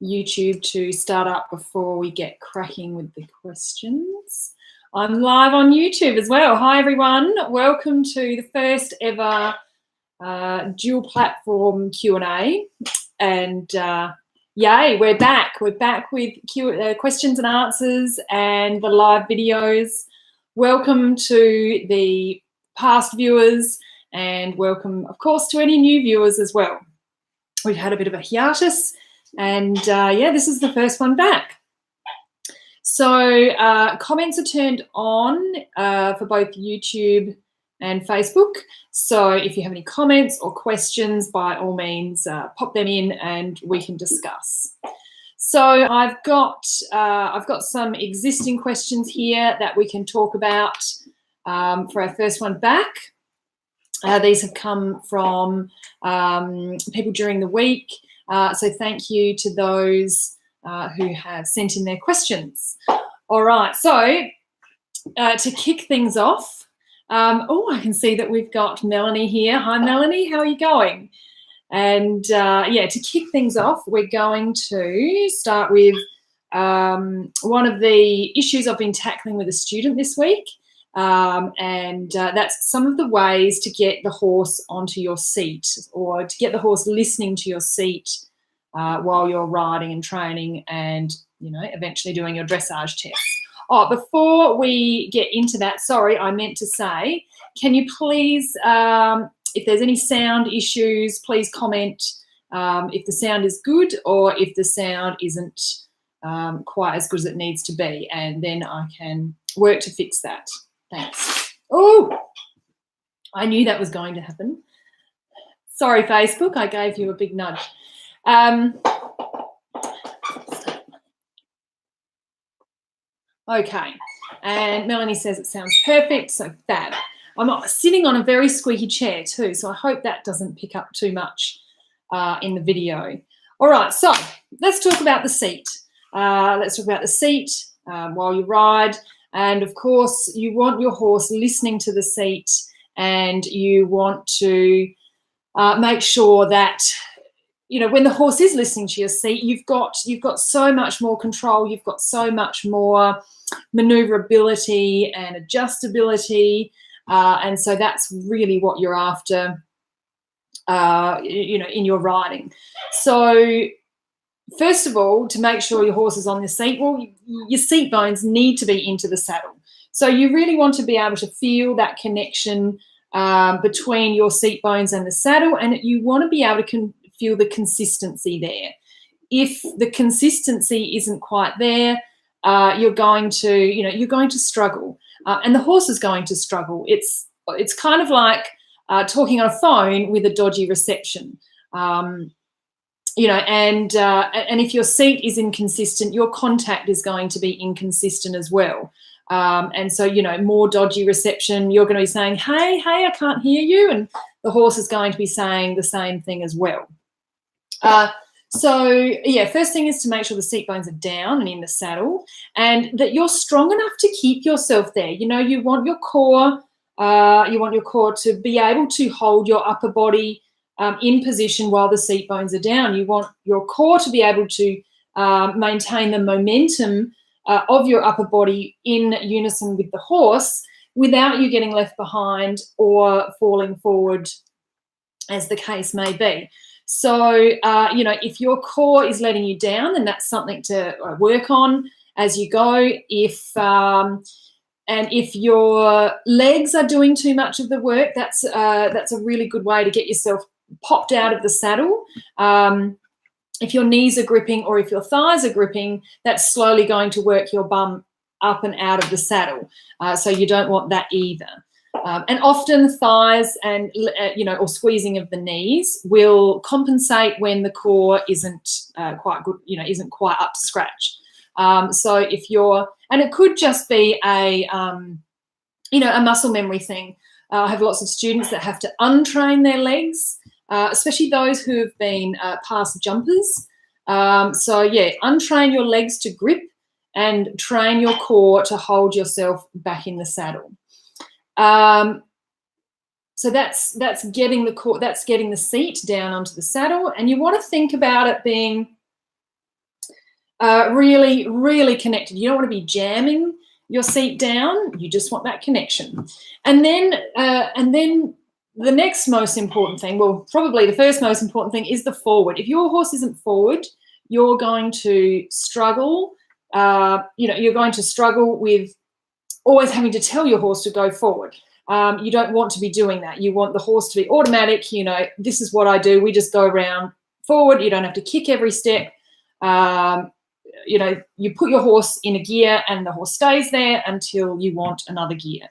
YouTube to start up before we get cracking with the questions. I'm live on YouTube as well. Hi everyone, welcome to the first ever dual platform Q&A, and yay, we're back. We're back with questions and answers and the live videos. Welcome to the past viewers, and welcome, of course, to any new viewers as well. We've had a bit of a hiatus, and yeah, this is the first one back. So comments are turned on for both YouTube and Facebook. So if you have any comments or questions, by all means, pop them in and we can discuss. So I've got some existing questions here that we can talk about for our first one back. These have come from people during the week. So thank you to those who have sent in their questions. All right, so to kick things off, oh, I can see that we've got Melanie here. Hi, Melanie, how are you going? And yeah, to kick things off, we're going to start with one of the issues I've been tackling with a student this week. And that's some of the ways to get the horse onto your seat, or to get the horse listening to your seat while you're riding and training and, you know, eventually doing your dressage tests. Oh, before we get into that, sorry, I meant to say, can you please, if there's any sound issues, please comment if the sound is good or if the sound isn't quite as good as it needs to be, and then I can work to fix that. Thanks. Oh, I knew that was going to happen. Sorry, Facebook, I gave you a big nudge. Okay, and Melanie says it sounds perfect, so fab. I'm sitting on a very squeaky chair too, so I hope that doesn't pick up too much in the video. All right, so let's talk about the seat. Let's talk about the seat while you ride. And of course, you want your horse listening to the seat, and you want to make sure that, you know, when the horse is listening to your seat, you've got so much more control, you've got so much more maneuverability and adjustability, and so that's really what you're after, you know, in your riding. So first of all, to make sure your horse is on the seat, well, your seat bones need to be into the saddle. So you really want to be able to feel that connection between your seat bones and the saddle, and you want to be able to feel the consistency there. If the consistency isn't quite there, you're going to struggle, and the horse is going to struggle. It's kind of like talking on a phone with a dodgy reception. You know, and if your seat is inconsistent, your contact is going to be inconsistent as well. And so, you know, more dodgy reception, you're going to be saying, hey, I can't hear you. And the horse is going to be saying the same thing as well. So, yeah, first thing is to make sure the seat bones are down and in the saddle, and that you're strong enough to keep yourself there. You know, you want your core to be able to hold your upper body in position while the seat bones are down. You want your core to be able to maintain the momentum of your upper body in unison with the horse without you getting left behind or falling forward, as the case may be. So, you know, if your core is letting you down, then that's something to work on as you go. And if your legs are doing too much of the work, that's a really good way to get yourself popped out of the saddle. If your knees are gripping or if your thighs are gripping, that's slowly going to work your bum up and out of the saddle. So you don't want that either. And often thighs and, you know, or squeezing of the knees will compensate when the core isn't quite good, you know, isn't quite up to scratch. So if you're, and it could just be a, you know, a muscle memory thing. I have lots of students that have to untrain their legs, especially those who have been past jumpers. So yeah, untrain your legs to grip and train your core to hold yourself back in the saddle. So that's getting the core, that's getting the seat down onto the saddle, and you want to think about it being really, really connected. You don't want to be jamming your seat down. You just want that connection. And then the next most important thing, well, probably the first most important thing, is the forward. If your horse isn't forward, you're going to struggle. You're going to struggle with always having to tell your horse to go forward. You don't want to be doing that. You want the horse to be automatic. This is what I do. We just go around forward. You don't have to kick every step. You put your horse in a gear and the horse stays there until you want another gear.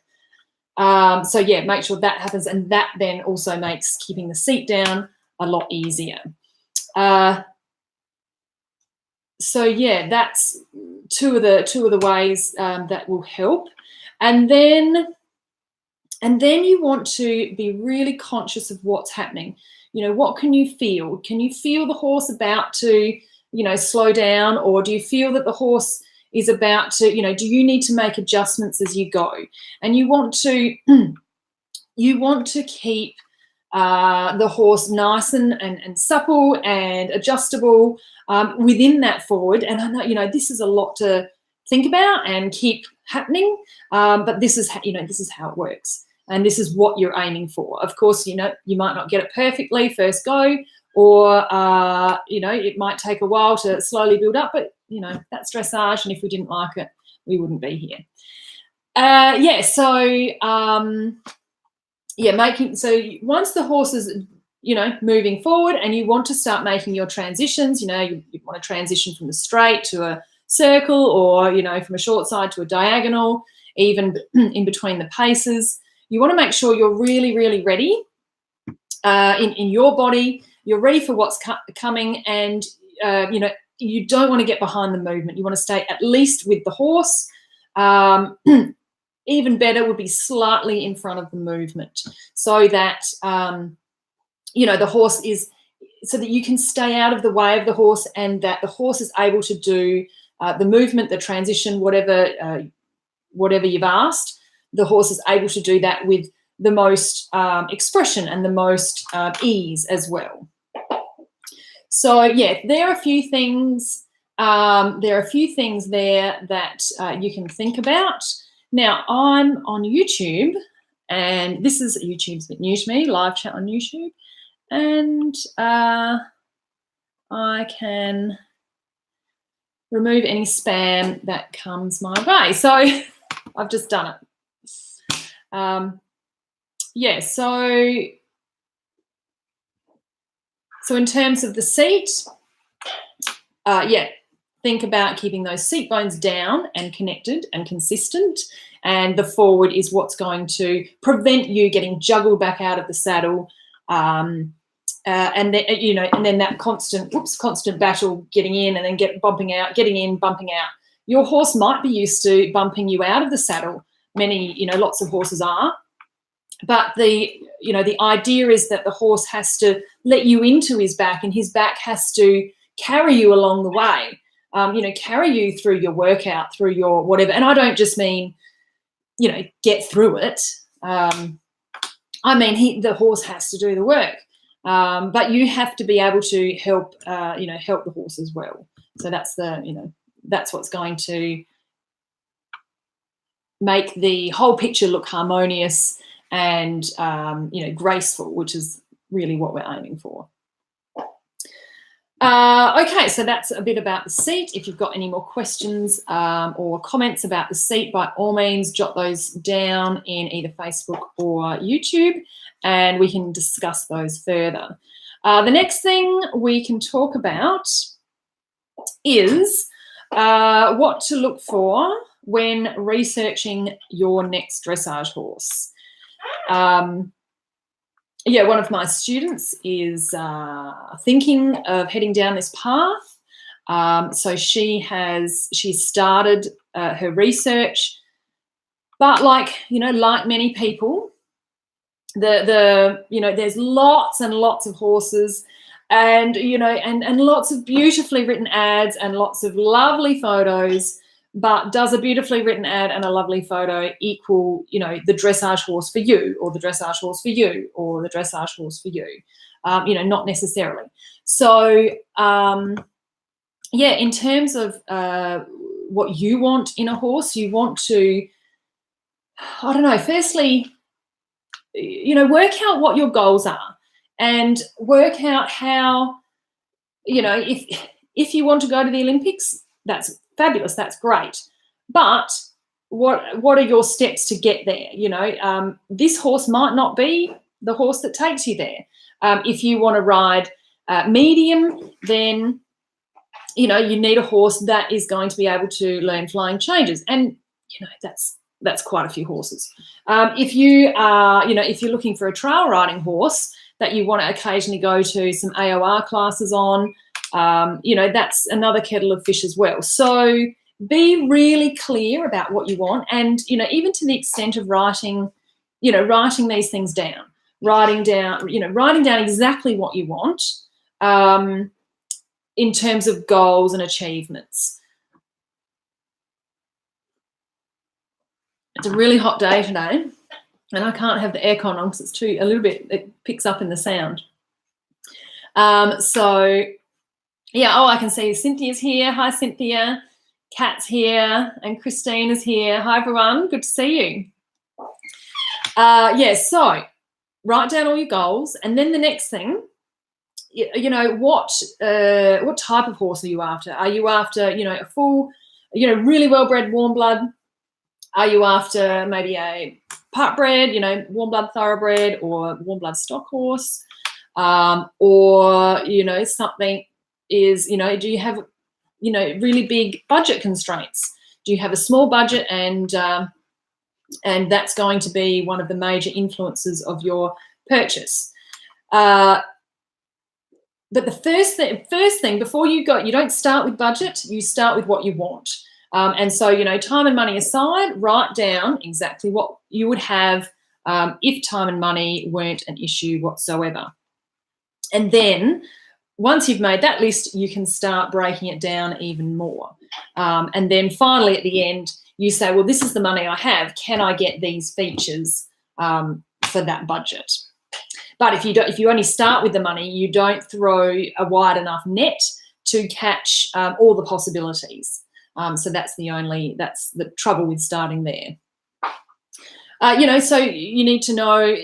So yeah, make sure that happens, and that then also makes keeping the seat down a lot easier. So yeah, that's two of the ways that will help. And then you want to be really conscious of what's happening. What can you feel? Can you feel the horse about to, slow down, or do you feel that the horse is about to, do you need to make adjustments as you go? And you want to keep the horse nice and supple and adjustable within that forward. And I know, this is a lot to think about and keep happening, but this is how it works, and this is what you're aiming for. Of course, you might not get it perfectly first go, or it might take a while to slowly build up, but that's dressage, and if we didn't like it, we wouldn't be here. Once the horse is moving forward and you want to start making your transitions, you want to transition from the straight to a circle, or from a short side to a diagonal, even in between the paces. You want to make sure you're really, really ready in your body. You're ready for what's coming, and you don't want to get behind the movement. You want to stay at least with the horse. Even better would be slightly in front of the movement, so that the horse is, so that you can stay out of the way of the horse, and that the horse is able to do the movement, the transition, whatever you've asked. The horse is able to do that with the most expression and the most ease as well. So yeah, there are a few things. There are a few things there that you can think about. Now, I'm on YouTube, and YouTube's a bit new to me, live chat on YouTube, and I can remove any spam that comes my way. So I've just done it. So in terms of the seat, think about keeping those seat bones down and connected and consistent. And the forward is what's going to prevent you getting juggled back out of the saddle. And then that constant battle getting in and then bumping out, getting in, bumping out. Your horse might be used to bumping you out of the saddle. Lots of horses are. But the idea is that the horse has to let you into his back, and his back has to carry you along the way. Carry you through your workout, through your whatever. And I don't just mean, get through it. I mean, the horse has to do the work. But you have to be able to help the horse as well. So that's that's what's going to make the whole picture look harmonious and graceful, which is really what we're aiming for. Okay, so that's a bit about the seat. If you've got any more questions or comments about the seat, by all means, jot those down in either Facebook or YouTube, and we can discuss those further. The next thing we can talk about is what to look for when researching your next dressage horse. One of my students is thinking of heading down this path. So she started her research, but like many people, there's lots and lots of horses, and and lots of beautifully written ads and lots of lovely photos. But does a beautifully written ad and a lovely photo equal, the dressage horse for you, or the dressage horse for you, or the dressage horse for you? Not necessarily. So yeah, in terms of what you want in a horse, you want to, I don't know, firstly, work out what your goals are and work out how, if you want to go to the Olympics, that's fabulous, that's great. But what are your steps to get there? This horse might not be the horse that takes you there. If you want to ride medium, then you need a horse that is going to be able to learn flying changes, and that's quite a few horses. If you're looking for a trail riding horse that you want to occasionally go to some AOR classes on, that's another kettle of fish as well. So be really clear about what you want, and even to the extent of writing these things down, writing down exactly what you want. In terms of goals and achievements. It's a really hot day today, and I can't have the aircon on because it's it picks up in the sound. So, yeah, I can see Cynthia's here. Hi, Cynthia. Kat's here, and Christine is here. Hi, everyone. Good to see you. So write down all your goals, and then the next thing, what type of horse are you after? Are you after, a full, really well-bred warm blood? Are you after maybe a part bred, warm blood thoroughbred or warm blood stock horse? Or, something is, do you have, really big budget constraints? Do you have a small budget and that's going to be one of the major influences of your purchase? But the first thing before you don't start with budget, you start with what you want. And so, time and money aside, write down exactly what you would have if time and money weren't an issue whatsoever. And then once you've made that list, you can start breaking it down even more. And then finally at the end, you say, well, this is the money I have. Can I get these features for that budget? But if you only start with the money, you don't throw a wide enough net to catch all the possibilities. So that's the trouble with starting there. So you need to know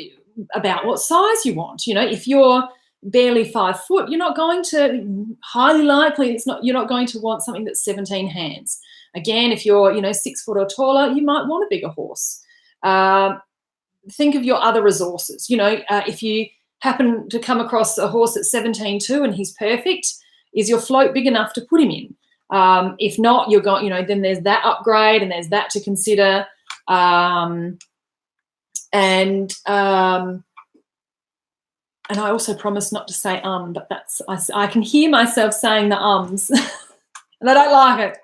about what size you want. If you're barely 5 foot, you're not going to, highly likely, you're not going to want something that's 17 hands. Again, if you're, 6 foot or taller, you might want a bigger horse. Think of your other resources. If you happen to come across a horse that's 17.2 and he's perfect, is your float big enough to put him in? If not, you're going, then there's that upgrade and there's that to consider. And I also promised not to say but that's, I can hear myself saying the ums and I don't like it.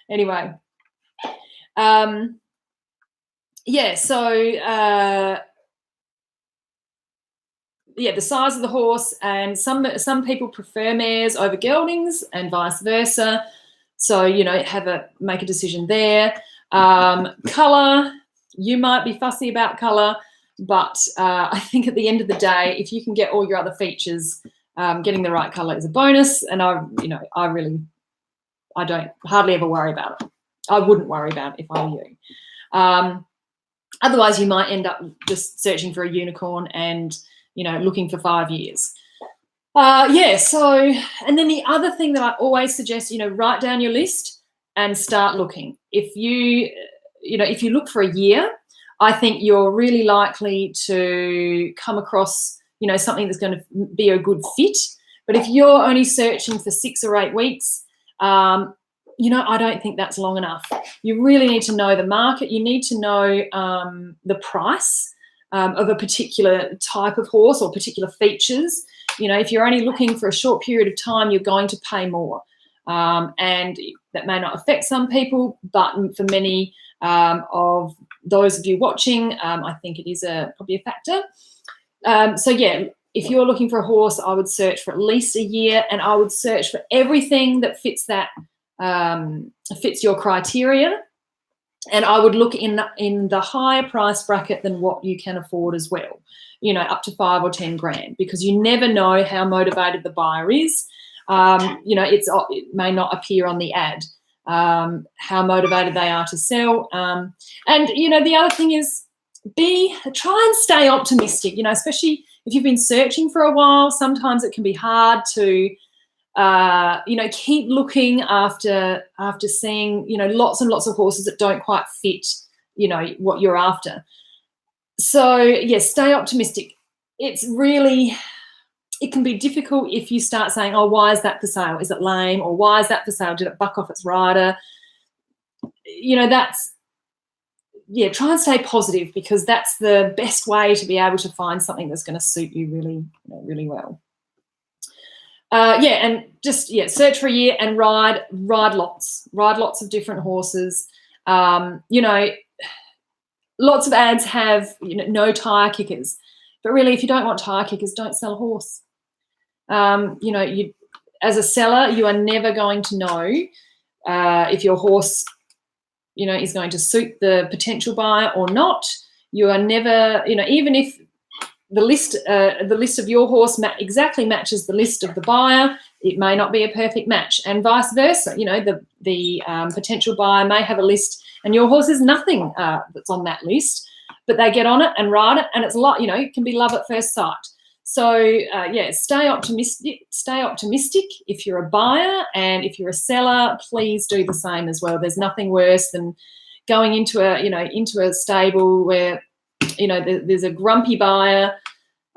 Anyway. The size of the horse, and some people prefer mares over geldings and vice versa. So, make a decision there. Colour, you might be fussy about colour, but I think at the end of the day, if you can get all your other features, getting the right colour is a bonus. And I don't hardly ever worry about it. I wouldn't worry about it if I were you. Otherwise, you might end up just searching for a unicorn and, looking for 5 years. And then the other thing that I always suggest, write down your list and start looking. If you look for a year, I think you're really likely to come across, something that's going to be a good fit. But if you're only searching for 6 or 8 weeks, I don't think that's long enough. You really need to know the market. You need to know the price of a particular type of horse or particular features. If you're only looking for a short period of time, you're going to pay more. And that may not affect some people, but for many of those of you watching, I think it is probably a factor. If you're looking for a horse, I would search for at least a year, and I would search for everything that fits your criteria. And I would look in the higher price bracket than what you can afford as well, up to 5 or 10 grand, because you never know how motivated the buyer is. You know, it may not appear on the ad. How motivated they are to sell. And, you know, the other thing is try and stay optimistic, you know, especially if you've been searching for a while. Sometimes it can be hard to, you know, keep looking after seeing, you know, lots and lots of horses that don't quite fit, you know, what you're after. So, yes, stay optimistic. It's really, it can be difficult if you start saying, oh, why is that for sale? Is it lame? Or why is that for sale? Did it buck off its rider? You know, that's, yeah, try and stay positive, because that's the best way to be able to find something that's going to suit you really, you know, really well. Yeah, and just, yeah, search for a year and ride lots of different horses. You know, lots of ads have, you know, no tire kickers, but really, if you don't want tire kickers, don't sell a horse. You know, as a seller, you are never going to know if your horse, you know, is going to suit the potential buyer or not. You are never, you know, even if the list of your horse exactly matches the list of the buyer, it may not be a perfect match, and vice versa. You know, the potential buyer may have a list and your horse is nothing that's on that list, but they get on it and ride it, and it's like, you know, it can be love at first sight. So yeah, stay optimistic if you're a buyer, and if you're a seller, please do the same as well. There's nothing worse than going into a stable where, you know, there's a grumpy buyer.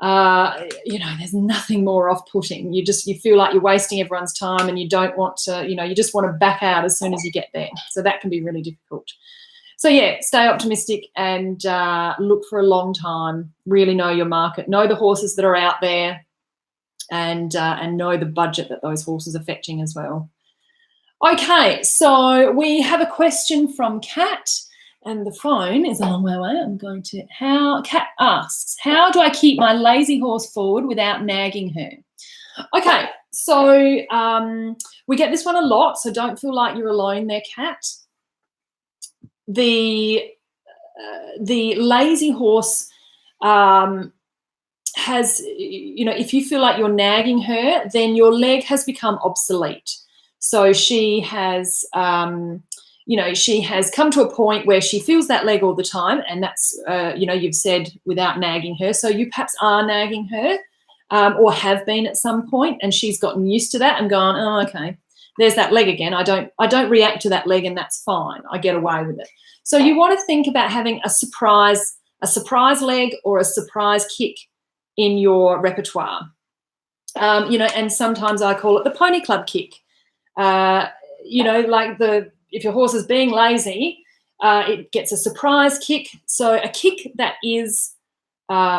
You know, there's nothing more off-putting. You feel like you're wasting everyone's time, and you don't want to, you know, you just want to back out as soon as you get there. So that can be really difficult. So yeah, stay optimistic and look for a long time. Really know your market, know the horses that are out there, and know the budget that those horses are fetching as well. Okay, so we have a question from Kat, and the phone is a long way away. Kat asks, how do I keep my lazy horse forward without nagging her? Okay, so we get this one a lot, so don't feel like you're alone there, Kat. The lazy horse has, you know, if you feel like you're nagging her, then your leg has become obsolete. So she has, you know, she has come to a point where she feels that leg all the time, and that's, you know, you've said without nagging her. So you perhaps are nagging her, or have been at some point, and she's gotten used to that and gone, oh, okay, there's that leg again. I don't react to that leg, and that's fine. I get away with it. So you want to think about having a surprise leg or a surprise kick in your repertoire. You know, and sometimes I call it the pony club kick. You know, like if your horse is being lazy, it gets a surprise kick. So a kick that is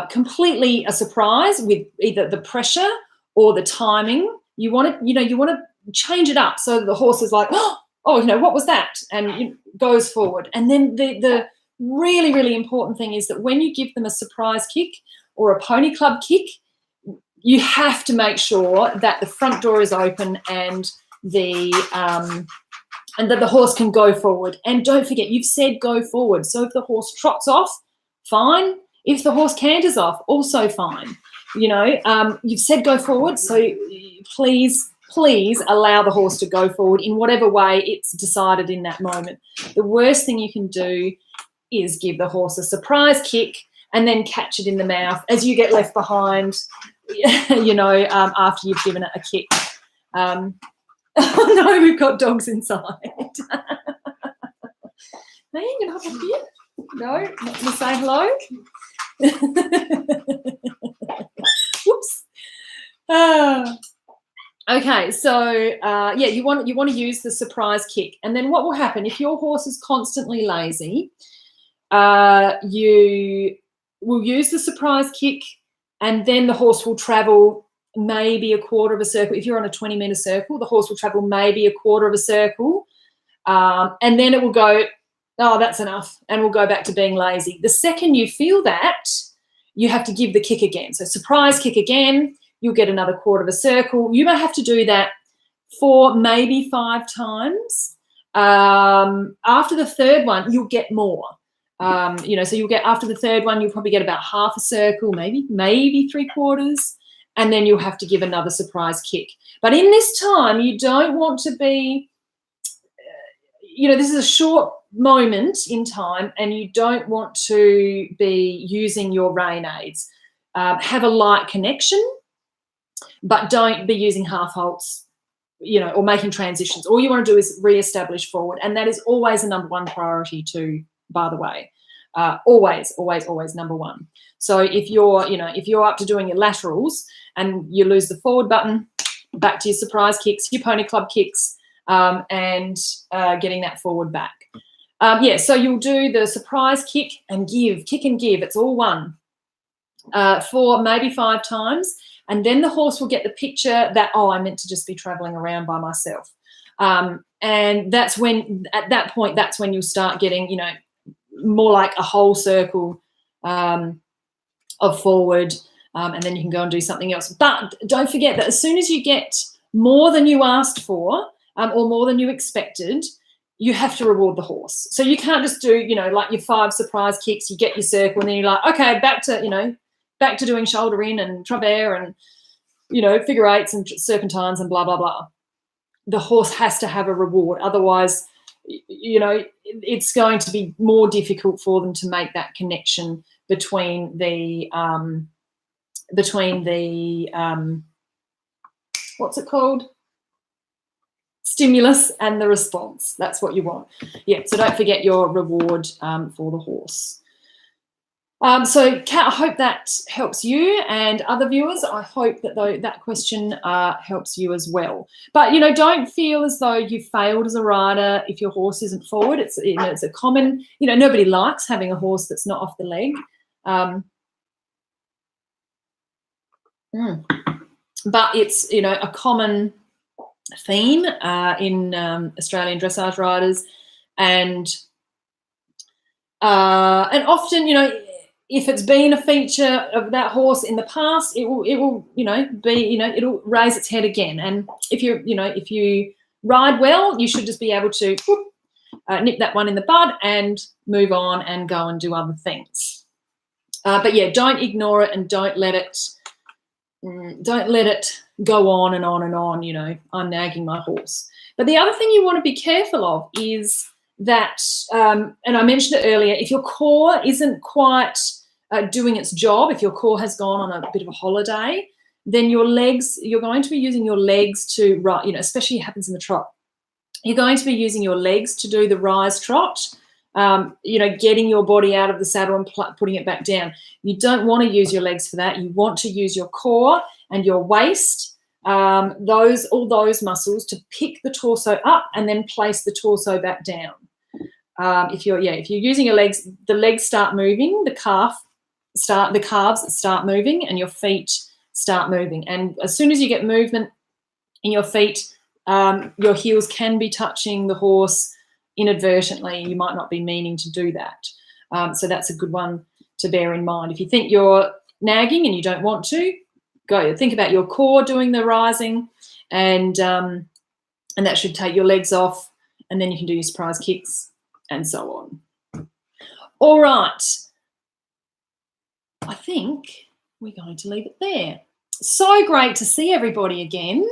completely a surprise with either the pressure or the timing. You want to change it up so that the horse is like, oh, you know, what was that? And goes forward. And then the really, really important thing is that when you give them a surprise kick or a pony club kick, you have to make sure that the front door is open and that the horse can go forward. And don't forget, you've said go forward. So if the horse trots off, fine. If the horse canters off, also fine. You know, you've said go forward, so please allow the horse to go forward in whatever way it's decided in that moment. The worst thing you can do is give the horse a surprise kick and then catch it in the mouth as you get left behind, you know, after you've given it a kick. Oh no, we've got dogs inside. Hey, you gonna hop up here? No, not gonna say hello. Whoops. Okay, so yeah, you want to use the surprise kick, and then what will happen if your horse is constantly lazy? You will use the surprise kick, and then the horse will travel maybe a quarter of a circle. If you're on a 20-meter circle, the horse will travel maybe a quarter of a circle, and then it will go, oh, that's enough, and we'll go back to being lazy. The second you feel that, you have to give the kick again. So surprise kick again, you'll get another quarter of a circle. You may have to do that for maybe 5 times. After the third one, you'll get more. You know, so you'll get, after the third one, you'll probably get about half a circle, maybe 3/4. and then you'll have to give another surprise kick. But in this time, you don't want to be, this is a short moment in time, and you don't want to be using your rein aids. Have a light connection, but don't be using half halts, or making transitions. All you want to do is re-establish forward, and that is always a number one priority too, by the way. Always, always, always number one. So if you're up to doing your laterals and you lose the forward button, back to your surprise kicks, your pony club kicks, and getting that forward back. So you'll do the surprise kick and give, kick and give. It's all one for maybe 5 times. And then the horse will get the picture that, I meant to just be traveling around by myself. And that's when, at that point, that's when you'll start getting, more like a whole circle of forward, and then you can go and do something else. But don't forget that as soon as you get more than you asked for, or more than you expected, you have to reward the horse. So you can't just do, like your 5 surprise kicks, you get your circle, and then you're like, okay, back to doing shoulder in and travers and, figure eights and serpentines and blah, blah, blah. The horse has to have a reward. Otherwise, it's going to be more difficult for them to make that connection between the what's it called? Stimulus and the response. That's what you want. Yeah, so don't forget your reward for the horse. So, Kat, I hope that helps you, and other viewers, I hope that that question helps you as well. But, don't feel as though you failed as a rider if your horse isn't forward. It's a common, nobody likes having a horse that's not off the leg. But it's, a common theme in Australian dressage riders, and often, if it's been a feature of that horse in the past, it will it'll raise its head again. And if you ride well, you should just be able to nip that one in the bud and move on and go and do other things. But yeah, don't ignore it, and don't let it go on and on and on. I'm nagging my horse. But the other thing you want to be careful of is that, and I mentioned it earlier, if your core isn't quite doing its job, if your core has gone on a bit of a holiday, then you're going to be using your legs to ride, especially it happens in the trot. You're going to be using your legs to do the rise trot, getting your body out of the saddle and putting it back down. You don't want to use your legs for that. You want to use your core and your waist, all those muscles, to pick the torso up and then place the torso back down. If you're using your legs, the legs start moving, the calves start moving, and your feet start moving. And as soon as you get movement in your feet, your heels can be touching the horse inadvertently. You might not be meaning to do that. So that's a good one to bear in mind. If you think you're nagging and you don't want to, go think about your core doing the rising, and that should take your legs off, and then you can do your surprise kicks and so on. All right. I think we're going to leave it there. So great to see everybody again.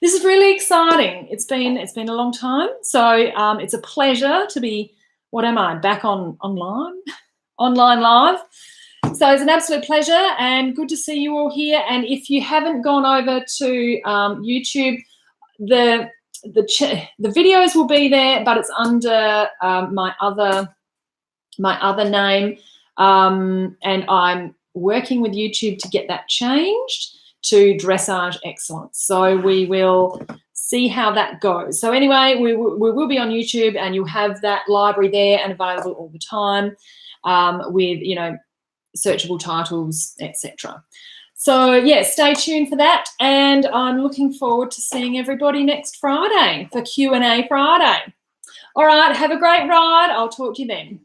This is really exciting. It's been a long time. So it's a pleasure to be, back online live. So it's an absolute pleasure and good to see you all here. And if you haven't gone over to YouTube, the videos will be there, but it's under my other name, and I'm working with YouTube to get that changed to Dressage Excellence. So we will see how that goes. So anyway, we will be on YouTube, and you'll have that library there and available all the time, with searchable titles, etc. So yeah, stay tuned for that, and I'm looking forward to seeing everybody next Friday for Q&A Friday. All right, have a great ride. I'll talk to you then.